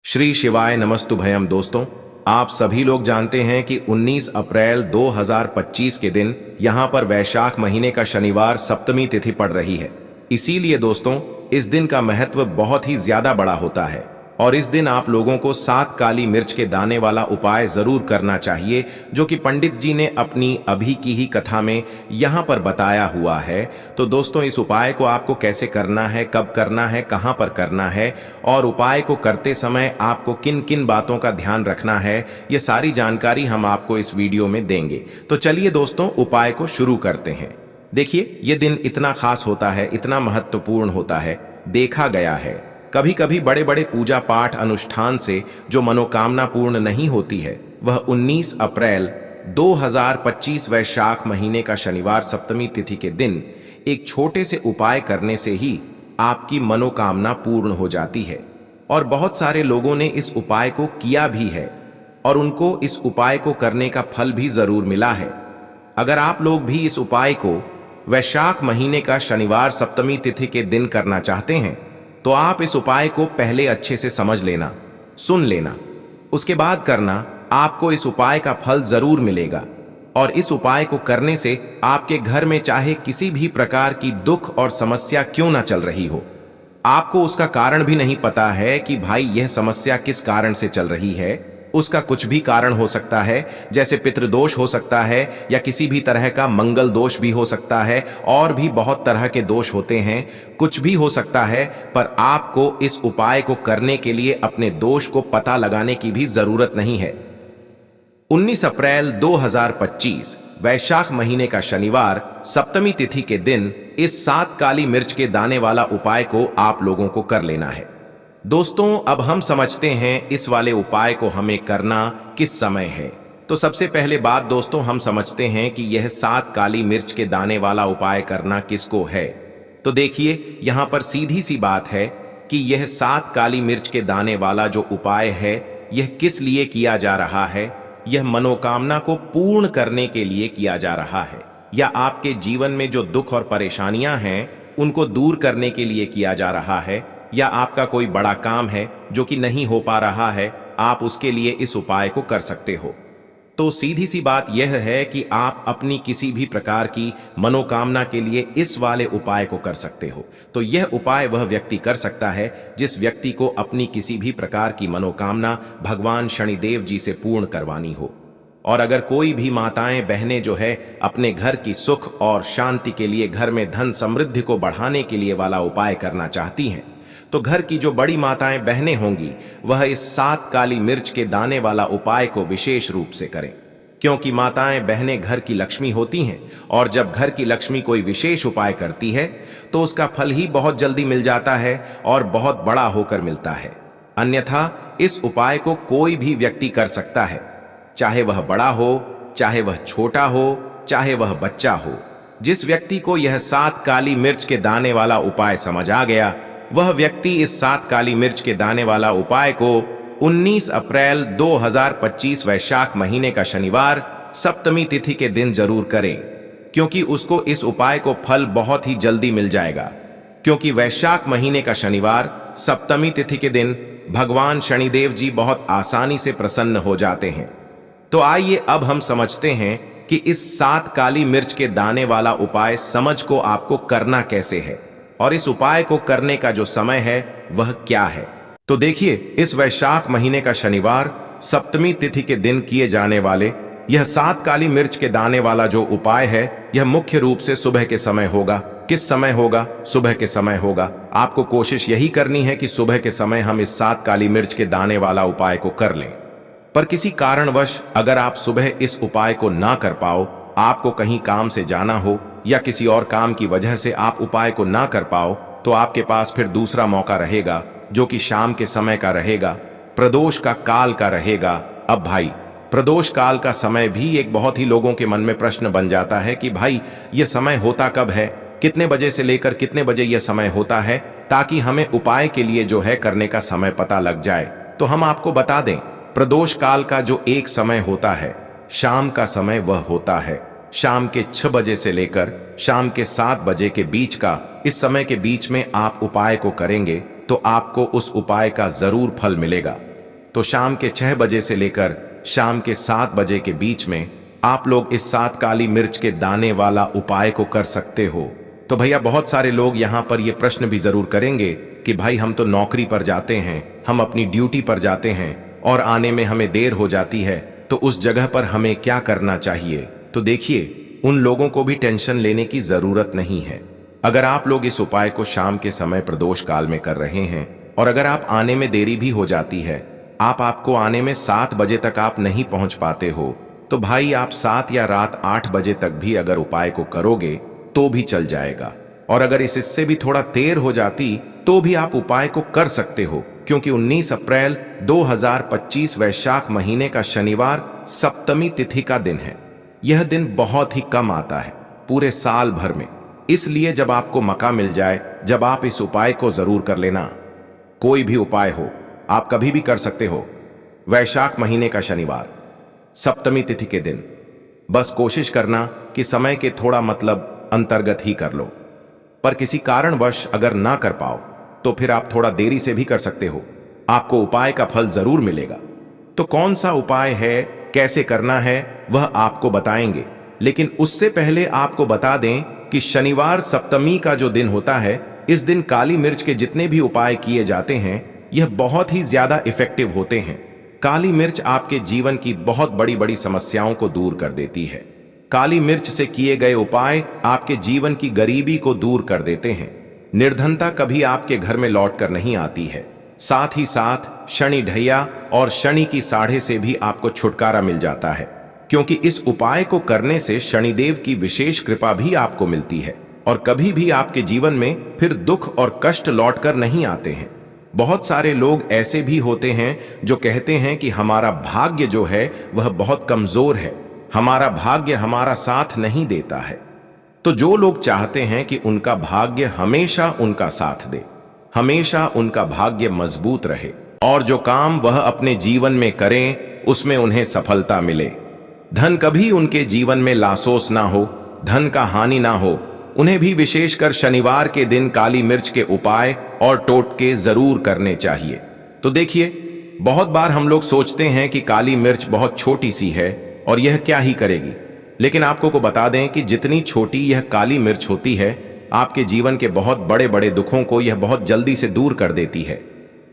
श्री शिवाय नमस्तुभयम। दोस्तों, आप सभी लोग जानते हैं कि 19 अप्रैल 2025 के दिन यहां पर वैशाख महीने का शनिवार सप्तमी तिथि पड़ रही है। इसीलिए दोस्तों, इस दिन का महत्व बहुत ही ज्यादा बड़ा होता है और इस दिन आप लोगों को 7 काली मिर्च के दाने वाला उपाय जरूर करना चाहिए, जो कि पंडित जी ने अपनी अभी की ही कथा में यहां पर बताया हुआ है। तो दोस्तों, इस उपाय को आपको कैसे करना है, कब करना है, कहां पर करना है और उपाय को करते समय आपको किन किन बातों का ध्यान रखना है, ये सारी जानकारी हम आपको इस वीडियो में देंगे। तो चलिए दोस्तों, उपाय को शुरू करते हैं। देखिए, ये दिन इतना खास होता है, इतना महत्वपूर्ण होता है। देखा गया है कभी कभी बड़े बड़े पूजा पाठ अनुष्ठान से जो मनोकामना पूर्ण नहीं होती है, वह 19 अप्रैल 2025 वैशाख महीने का शनिवार सप्तमी तिथि के दिन एक छोटे से उपाय करने से ही आपकी मनोकामना पूर्ण हो जाती है। और बहुत सारे लोगों ने इस उपाय को किया भी है और उनको इस उपाय को करने का फल भी जरूर मिला है। अगर आप लोग भी इस उपाय को वैशाख महीने का शनिवार सप्तमी तिथि के दिन करना चाहते हैं, तो आप इस उपाय को पहले अच्छे से समझ लेना, सुन लेना, उसके बाद करना। आपको इस उपाय का फल जरूर मिलेगा और इस उपाय को करने से आपके घर में चाहे किसी भी प्रकार की दुख और समस्या क्यों ना चल रही हो, आपको उसका कारण भी नहीं पता है कि भाई यह समस्या किस कारण से चल रही है। उसका कुछ भी कारण हो सकता है, जैसे पितृदोष हो सकता है या किसी भी तरह का मंगल दोष भी हो सकता है, और भी बहुत तरह के दोष होते हैं। कुछ भी हो सकता है, पर आपको इस उपाय को करने के लिए अपने दोष को पता लगाने की भी जरूरत नहीं है। 19 अप्रैल 2025 वैशाख महीने का शनिवार सप्तमी तिथि के दिन इस 7 काली मिर्च के दाने वाला उपाय को आप लोगों को कर लेना है। दोस्तों, अब हम समझते हैं इस वाले उपाय को हमें करना किस समय है। तो सबसे पहले बात दोस्तों, हम समझते हैं कि यह 7 काली मिर्च के दाने वाला उपाय करना किसको है। तो देखिए, यहां पर सीधी सी बात है कि यह 7 काली मिर्च के दाने वाला जो उपाय है, यह किस लिए किया जा रहा है। यह मनोकामना को पूर्ण करने के लिए किया जा रहा है, या आपके जीवन में जो दुख और परेशानियां हैं उनको दूर करने के लिए किया जा रहा है, या आपका कोई बड़ा काम है जो कि नहीं हो पा रहा है, आप उसके लिए इस उपाय को कर सकते हो। तो सीधी सी बात यह है कि आप अपनी किसी भी प्रकार की मनोकामना के लिए इस वाले उपाय को कर सकते हो। तो यह उपाय वह व्यक्ति कर सकता है जिस व्यक्ति को अपनी किसी भी प्रकार की मनोकामना भगवान शनिदेव जी से पूर्ण करवानी हो। और अगर कोई भी माताएं बहनें जो है अपने घर की सुख और शांति के लिए, घर में धन समृद्धि को बढ़ाने के लिए वाला उपाय करना चाहती हैं, तो घर की जो बड़ी माताएं बहनें होंगी, वह इस 7 काली मिर्च के दाने वाला उपाय को विशेष रूप से करें। क्योंकि माताएं बहनें घर की लक्ष्मी होती हैं, और जब घर की लक्ष्मी कोई विशेष उपाय करती है तो उसका फल ही बहुत जल्दी मिल जाता है और बहुत बड़ा होकर मिलता है। अन्यथा इस उपाय को कोई भी व्यक्ति कर सकता है, चाहे वह बड़ा हो, चाहे वह छोटा हो, चाहे वह बच्चा हो। जिस व्यक्ति को यह 7 काली मिर्च के दाने वाला उपाय समझ आ गया, वह व्यक्ति इस 7 काली मिर्च के दाने वाला उपाय को 19 अप्रैल 2025 वैशाख महीने का शनिवार सप्तमी तिथि के दिन जरूर करें, क्योंकि उसको इस उपाय को फल बहुत ही जल्दी मिल जाएगा। क्योंकि वैशाख महीने का शनिवार सप्तमी तिथि के दिन भगवान शनिदेव जी बहुत आसानी से प्रसन्न हो जाते हैं। तो आइए अब हम समझते हैं कि इस 7 काली मिर्च के दाने वाला उपाय समझ को आपको करना कैसे है और इस उपाय को करने का जो समय है वह क्या है। तो देखिए, इस वैशाख महीने का शनिवार सप्तमी तिथि के दिन किए जाने वाले यह 7 काली मिर्च के दाने वाला जो उपाय है, यह मुख्य रूप से सुबह के समय होगा। किस समय होगा? सुबह के समय होगा। आपको कोशिश यही करनी है कि सुबह के समय हम इस 7 काली मिर्च के दाने वाला उपाय को कर लें। पर किसी कारणवश अगर आप सुबह इस उपाय को ना कर पाओ, आपको कहीं काम से जाना हो या किसी और काम की वजह से आप उपाय को ना कर पाओ, तो आपके पास फिर दूसरा मौका रहेगा, जो कि शाम के समय का रहेगा, प्रदोष का काल का रहेगा। अब भाई, प्रदोष काल का समय भी एक बहुत ही लोगों के मन में प्रश्न बन जाता है कि भाई यह समय होता कब है, कितने बजे से लेकर कितने बजे यह समय होता है, ताकि हमें उपाय के लिए जो है करने का समय पता लग जाए। तो हम आपको बता दें, प्रदोष काल का जो एक समय होता है, शाम का समय, वह होता है शाम के 6 बजे से लेकर शाम के 7 बजे के बीच का। इस समय के बीच में आप उपाय को करेंगे तो आपको उस उपाय का जरूर फल मिलेगा। तो शाम के 6 बजे से लेकर शाम के 7 बजे के बीच में आप लोग इस 7 काली मिर्च के दाने वाला उपाय को कर सकते हो। तो भैया बहुत सारे लोग यहाँ पर ये प्रश्न भी जरूर करेंगे कि भाई हम तो नौकरी पर जाते हैं, हम अपनी ड्यूटी पर जाते हैं और आने में हमें देर हो जाती है, तो उस जगह पर हमें क्या करना चाहिए। तो देखिए, उन लोगों को भी टेंशन लेने की जरूरत नहीं है। अगर आप लोग इस उपाय को शाम के समय प्रदोष काल में कर रहे हैं और अगर आप आने में देरी भी हो जाती है, आपको आने में 7 बजे तक आप नहीं पहुंच पाते हो, तो भाई आप 7 या रात 8 बजे तक भी अगर उपाय को करोगे तो भी चल जाएगा। और अगर इससे भी थोड़ा देर हो जाती तो भी आप उपाय को कर सकते हो, क्योंकि 19 अप्रैल 2025 वैशाख महीने का शनिवार सप्तमी तिथि का दिन है। यह दिन बहुत ही कम आता है पूरे साल भर में, इसलिए जब आपको मौका मिल जाए, जब आप इस उपाय को जरूर कर लेना। कोई भी उपाय हो, आप कभी भी कर सकते हो। वैशाख महीने का शनिवार सप्तमी तिथि के दिन, बस कोशिश करना कि समय के थोड़ा अंतर्गत ही कर लो। पर किसी कारणवश अगर ना कर पाओ तो फिर आप थोड़ा देरी से भी कर सकते हो, आपको उपाय का फल जरूर मिलेगा। तो कौन सा उपाय है, कैसे करना है, वह आपको बताएंगे। लेकिन उससे पहले आपको बता दें कि शनिवार सप्तमी का जो दिन होता है, इस दिन काली मिर्च के जितने भी उपाय किए जाते हैं, यह बहुत ही ज्यादा इफेक्टिव होते हैं। काली मिर्च आपके जीवन की बहुत बड़ी बड़ी समस्याओं को दूर कर देती है। काली मिर्च से किए गए उपाय आपके जीवन की गरीबी को दूर कर देते हैं। निर्धनता कभी आपके घर में लौट कर नहीं आती है। साथ ही साथ शनि ढैया और शनि की साढ़े से भी आपको छुटकारा मिल जाता है, क्योंकि इस उपाय को करने से शनिदेव की विशेष कृपा भी आपको मिलती है और कभी भी आपके जीवन में फिर दुख और कष्ट लौटकर नहीं आते हैं। बहुत सारे लोग ऐसे भी होते हैं जो कहते हैं कि हमारा भाग्य जो है वह बहुत कमजोर है, हमारा भाग्य हमारा साथ नहीं देता है। तो जो लोग चाहते हैं कि उनका भाग्य हमेशा उनका साथ दे, हमेशा उनका भाग्य मजबूत रहे और जो काम वह अपने जीवन में करें उसमें उन्हें सफलता मिले, धन कभी उनके जीवन में लासोस ना हो, धन का हानि ना हो, उन्हें भी विशेषकर शनिवार के दिन काली मिर्च के उपाय और टोटके जरूर करने चाहिए। तो देखिए, बहुत बार हम लोग सोचते हैं कि काली मिर्च बहुत छोटी सी है और यह क्या ही करेगी, लेकिन आपको को बता दें कि जितनी छोटी यह काली मिर्च होती है, आपके जीवन के बहुत बड़े बड़े दुखों को यह बहुत जल्दी से दूर कर देती है।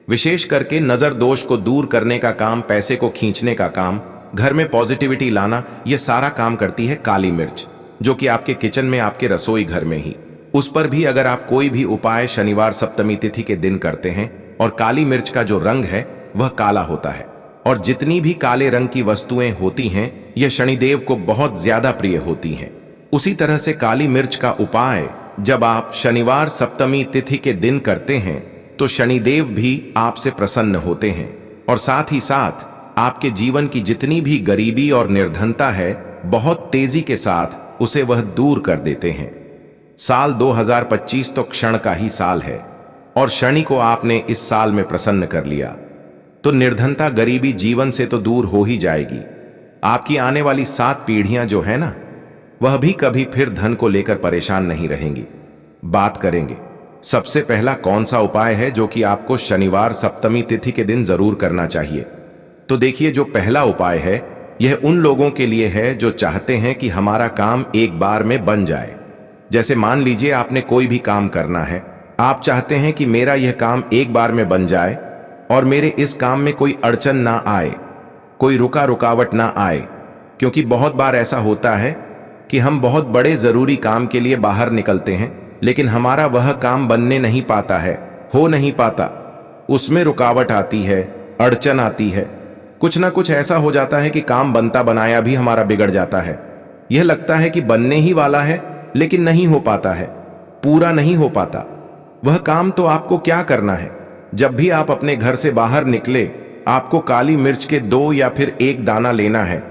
विशेष करके नजर दोष को दूर करने का काम, पैसे को खींचने का काम, घर में पॉजिटिविटी लाना, यह सारा काम करती है काली मिर्च, जो कि आपके किचन में, आपके रसोई घर में ही। उस पर भी अगर आप कोई भी उपाय शनिवार सप्तमी तिथि के दिन करते हैं और काली मिर्च का जो रंग है वह काला होता है और जितनी भी काले रंग की वस्तुएं होती हैं यह शनिदेव को बहुत ज्यादा प्रिय होती हैं। उसी तरह से काली मिर्च का उपाय जब आप शनिवार सप्तमी तिथि के दिन करते हैं तो शनिदेव भी आपसे प्रसन्न होते हैं और साथ ही साथ आपके जीवन की जितनी भी गरीबी और निर्धनता है, बहुत तेजी के साथ उसे वह दूर कर देते हैं। साल 2025 तो क्षण का ही साल है और शनि को आपने इस साल में प्रसन्न कर लिया तो निर्धनता, गरीबी जीवन से तो दूर हो ही जाएगी। आपकी आने वाली 7 पीढ़ियां जो है ना, वह भी कभी फिर धन को लेकर परेशान नहीं रहेंगी। बात करेंगे सबसे पहला कौन सा उपाय है जो कि आपको शनिवार सप्तमी तिथि के दिन जरूर करना चाहिए। तो देखिए, जो पहला उपाय है यह उन लोगों के लिए है जो चाहते हैं कि हमारा काम एक बार में बन जाए। जैसे मान लीजिए आपने कोई भी काम करना है, आप चाहते हैं कि मेरा यह काम एक बार में बन जाए और मेरे इस काम में कोई अड़चन ना आए, कोई रुकावट ना आए। क्योंकि बहुत बार ऐसा होता है कि हम बहुत बड़े जरूरी काम के लिए बाहर निकलते हैं, लेकिन हमारा वह काम बनने नहीं पाता है, हो नहीं पाता, उसमें रुकावट आती है, अड़चन आती है, कुछ ना कुछ ऐसा हो जाता है कि काम बनता बनाया भी हमारा बिगड़ जाता है। यह लगता है कि बनने ही वाला है लेकिन नहीं हो पाता है, पूरा नहीं हो पाता। वह काम तो आपको क्या करना है, जब भी आप अपने घर से बाहर निकले आपको काली मिर्च के 2 या फिर 1 दाना लेना है,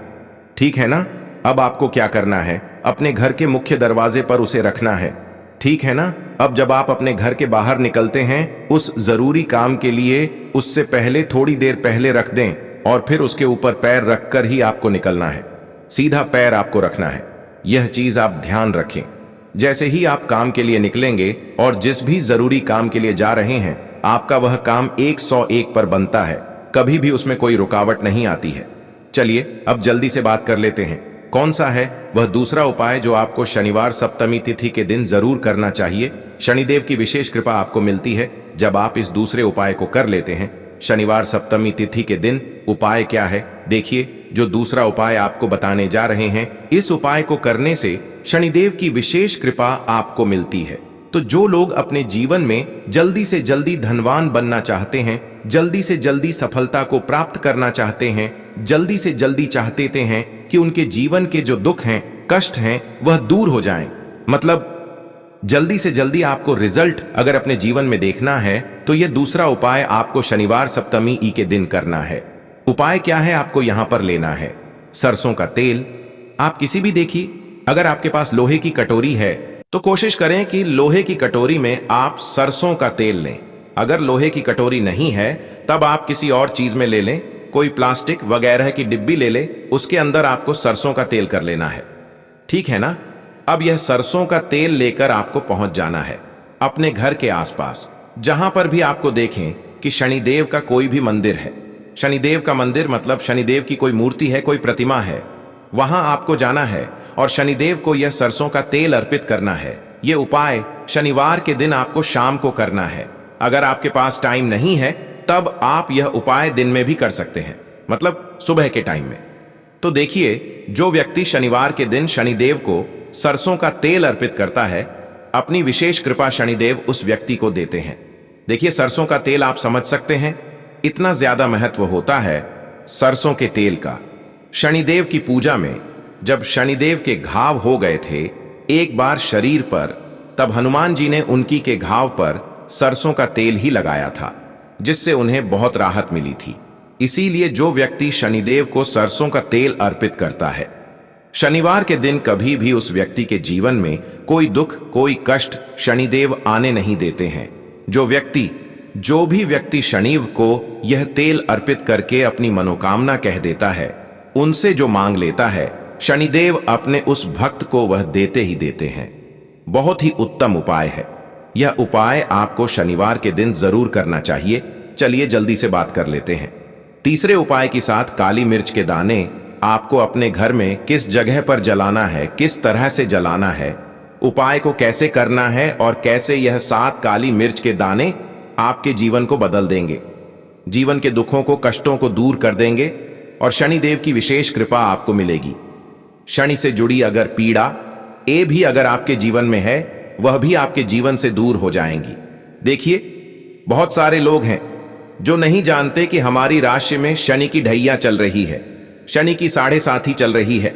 ठीक है ना। अब आपको क्या करना है, अपने घर के मुख्य दरवाजे पर उसे रखना है, ठीक है ना। अब जब आप अपने घर के बाहर निकलते हैं उस जरूरी काम के लिए, उससे पहले थोड़ी देर पहले रख दें और फिर उसके ऊपर पैर रखकर ही आपको निकलना है, सीधा पैर आपको रखना है। यह चीज आप ध्यान रखें। जैसे ही आप काम के लिए निकलेंगे और जिस भी जरूरी काम के लिए जा रहे हैं, आपका वह काम 101 पर बनता है, कभी भी उसमें कोई रुकावट नहीं आती है। चलिए अब जल्दी से बात कर लेते हैं, कौन सा है वह दूसरा उपाय जो आपको शनिवार सप्तमी तिथि के दिन जरूर करना चाहिए। शनिदेव की विशेष कृपा आपको मिलती है जब आप इस दूसरे उपाय को कर लेते हैं। शनिवार सप्तमी तिथि के दिन उपाय क्या है, देखिए जो दूसरा उपाय आपको बताने जा रहे हैं, इस उपाय को करने से शनिदेव की विशेष कृपा आपको मिलती है। तो जो लोग अपने जीवन में जल्दी से जल्दी धनवान बनना चाहते हैं, जल्दी से जल्दी सफलता को प्राप्त करना चाहते हैं, जल्दी से जल्दी चाहते हैं कि उनके जीवन के जो दुख हैं, कष्ट हैं, वह दूर हो जाएं, मतलब जल्दी से जल्दी आपको रिजल्ट अगर अपने जीवन में देखना है तो यह दूसरा उपाय आपको शनिवार सप्तमी ई के दिन करना है। उपाय क्या है, आपको यहां पर लेना है सरसों का तेल। आप किसी भी देखिए, अगर आपके पास लोहे की कटोरी है तो कोशिश करें कि लोहे की कटोरी में आप सरसों का तेल लें। अगर लोहे की कटोरी नहीं है तब आप किसी और चीज में ले लें, कोई प्लास्टिक वगैरह की डिब्बी ले ले, उसके अंदर आपको सरसों का तेल कर लेना है, ठीक है ना। अब यह सरसों का तेल लेकर आपको पहुंच जाना है अपने घर के आसपास, जहां पर भी आपको देखें कि शनिदेव का कोई भी मंदिर है। शनिदेव का मंदिर मतलब शनिदेव की कोई मूर्ति है, कोई प्रतिमा है, वहां आपको जाना है और शनिदेव को यह सरसों का तेल अर्पित करना है। यह उपाय शनिवार के दिन आपको शाम को करना है। अगर आपके पास टाइम नहीं है तब आप यह उपाय दिन में भी कर सकते हैं, मतलब सुबह के टाइम में। तो देखिए, जो व्यक्ति शनिवार के दिन शनिदेव को सरसों का तेल अर्पित करता है, अपनी विशेष कृपा शनिदेव उस व्यक्ति को देते हैं। देखिए, सरसों का तेल आप समझ सकते हैं, इतना ज्यादा महत्व होता है सरसों के तेल का। शनिदेव की पूजा में जब शनिदेव के घाव हो गए थे एक बार शरीर पर, तब हनुमान जी ने उनकी के घाव पर सरसों का तेल ही लगाया था, जिससे उन्हें बहुत राहत मिली थी। इसीलिए जो व्यक्ति शनिदेव को सरसों का तेल अर्पित करता है, शनिवार के दिन कभी भी उस व्यक्ति के जीवन में कोई दुख, कोई कष्ट शनिदेव आने नहीं देते हैं। जो भी व्यक्ति शनिदेव को यह तेल अर्पित करके अपनी मनोकामना कह देता है, उनसे जो मांग लेता है, शनिदेव अपने उस भक्त को वह देते ही देते हैं। बहुत ही उत्तम उपाय है। यह उपाय आपको शनिवार के दिन जरूर करना चाहिए। चलिए जल्दी से बात कर लेते हैं। तीसरे उपाय के साथ काली मिर्च के दाने आपको अपने घर में किस जगह पर जलाना है, किस तरह से जलाना है, उपाय को कैसे करना है और कैसे यह 7 काली मिर्च के दाने आपके जीवन को बदल देंगे, जीवन के दुखों को, कष्टों को दूर कर देंगे और शनिदेव की विशेष कृपा आपको मिलेगी। शनि से जुड़ी अगर पीड़ा भी अगर आपके जीवन में है, वह भी आपके जीवन से दूर हो जाएंगी। देखिए, बहुत सारे लोग हैं जो नहीं जानते कि हमारी राशि में शनि की ढैया चल रही है, शनि की 7.5 चल रही है,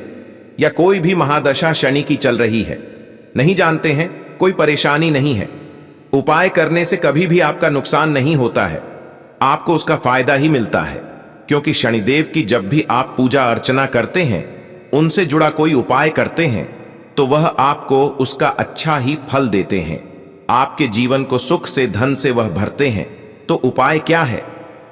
या कोई भी महादशा शनि की चल रही है। नहीं जानते हैं, कोई परेशानी नहीं है। उपाय करने से कभी भी आपका नुकसान नहीं होता है, आपको उसका फायदा ही मिलता है, क्योंकि शनिदेव की जब भी आप पूजा अर्चना करते हैं, उनसे जुड़ा कोई उपाय करते हैं, तो वह आपको उसका अच्छा ही फल देते हैं। आपके जीवन को सुख से, धन से वह भरते हैं। तो उपाय क्या है?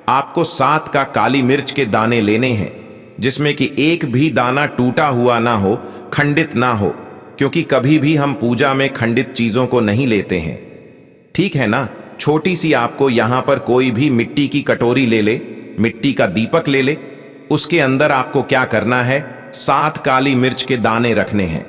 आपको 7 का काली मिर्च के दाने लेने हैं, जिसमें कि एक भी दाना टूटा हुआ ना हो, खंडित ना हो, क्योंकि कभी भी हम पूजा में खंडित चीजों को नहीं लेते हैं, ठीक है ना। छोटी सी आपको यहां पर कोई भी मिट्टी की कटोरी ले ले, मिट्टी का दीपक ले ले, उसके अंदर आपको क्या करना है, 7 काली मिर्च के दाने रखने हैं।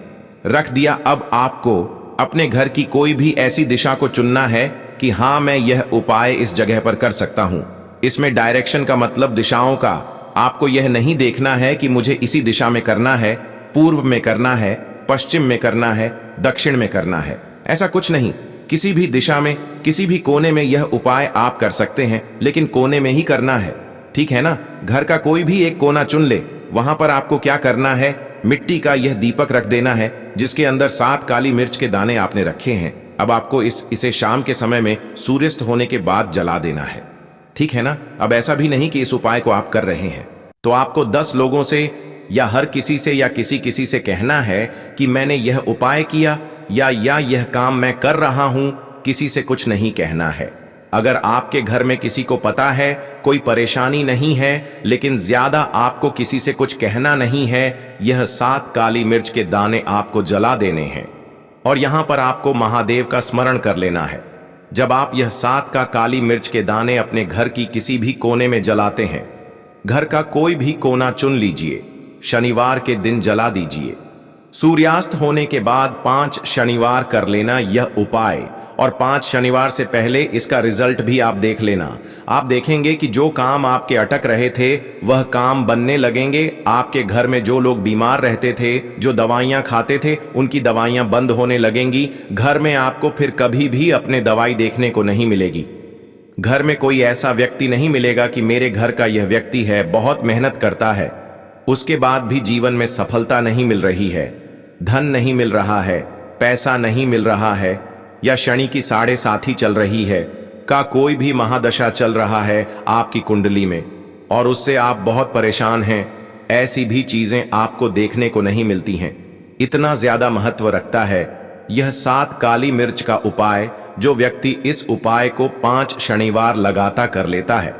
रख दिया। अब आपको अपने घर की कोई भी ऐसी दिशा को चुनना है कि हां, मैं यह उपाय इस जगह पर कर सकता हूं। इसमें डायरेक्शन का मतलब दिशाओं का, आपको यह नहीं देखना है कि मुझे इसी दिशा में करना है, पूर्व में करना है, पश्चिम में करना है, दक्षिण में करना है, ऐसा कुछ नहीं। किसी भी दिशा में, किसी भी कोने में यह उपाय आप कर सकते हैं, लेकिन कोने में ही करना है, ठीक है ना। घर का कोई भी एक कोना चुन ले, वहां पर आपको क्या करना है, मिट्टी का यह दीपक रख देना है, जिसके अंदर 7 काली मिर्च के दाने आपने रखे हैं। अब आपको इसे शाम के समय में सूर्यास्त होने के बाद जला देना है, ठीक है ना। अब ऐसा भी नहीं कि इस उपाय को आप कर रहे हैं तो आपको 10 लोगों से या हर किसी से या किसी से कहना है कि मैंने यह उपाय किया या यह काम मैं कर रहा हूं। किसी से कुछ नहीं कहना है। अगर आपके घर में किसी को पता है, कोई परेशानी नहीं है, लेकिन ज्यादा आपको किसी से कुछ कहना नहीं है, यह 7 काली मिर्च के दाने आपको जला देने हैं और यहां पर आपको महादेव का स्मरण कर लेना है। जब आप यह 7 का काली मिर्च के दाने अपने घर की किसी भी कोने में जलाते हैं, घर का कोई भी कोना चुन लीजिए, शनिवार के दिन जला दीजिए। सूर्यास्त होने के बाद 5 शनिवार कर लेना यह उपाय, और 5 शनिवार से पहले इसका रिजल्ट भी आप देख लेना। आप देखेंगे कि जो काम आपके अटक रहे थे वह काम बनने लगेंगे। आपके घर में जो लोग बीमार रहते थे, जो दवाइयां खाते थे, उनकी दवाइयां बंद होने लगेंगी। घर में आपको फिर कभी भी अपने दवाई देखने को नहीं मिलेगी। घर में कोई ऐसा व्यक्ति नहीं मिलेगा कि मेरे घर का यह व्यक्ति है, बहुत मेहनत करता है, उसके बाद भी जीवन में सफलता नहीं मिल रही है, धन नहीं मिल रहा है, पैसा नहीं मिल रहा है, या शनि की 7.5 चल रही है, का कोई भी महादशा चल रहा है आपकी कुंडली में और उससे आप बहुत परेशान हैं। ऐसी भी चीजें आपको देखने को नहीं मिलती हैं। इतना ज्यादा महत्व रखता है यह 7 काली मिर्च का उपाय। जो व्यक्ति इस उपाय को 5 शनिवार लगातार कर लेता है,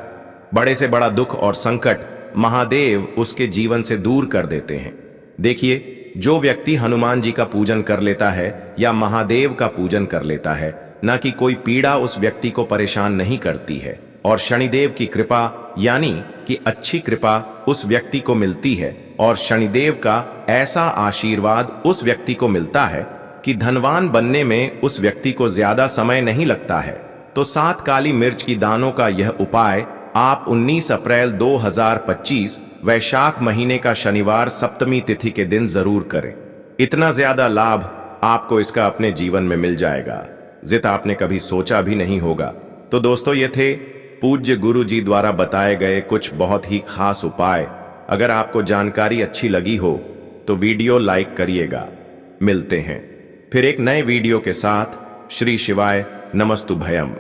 बड़े से बड़ा दुख और संकट महादेव उसके जीवन से दूर कर देते हैं। देखिए, जो व्यक्ति हनुमान जी का पूजन कर लेता है या महादेव का पूजन कर लेता है, ना कि कोई पीड़ा उस व्यक्ति को परेशान नहीं करती है, और शनिदेव की कृपा यानी कि अच्छी कृपा उस व्यक्ति को मिलती है, और शनिदेव का ऐसा आशीर्वाद उस व्यक्ति को मिलता है कि धनवान बनने में उस व्यक्ति को ज्यादा समय नहीं लगता है। तो 7 काली मिर्च की दानों का यह उपाय आप 19 अप्रैल 2025 वैशाख महीने का शनिवार सप्तमी तिथि के दिन जरूर करें। इतना ज्यादा लाभ आपको इसका अपने जीवन में मिल जाएगा जितना आपने कभी सोचा भी नहीं होगा। तो दोस्तों, ये थे पूज्य गुरु जी द्वारा बताए गए कुछ बहुत ही खास उपाय। अगर आपको जानकारी अच्छी लगी हो तो वीडियो लाइक करिएगा। मिलते हैं फिर एक नए वीडियो के साथ। श्री शिवाय नमस्तुभयम।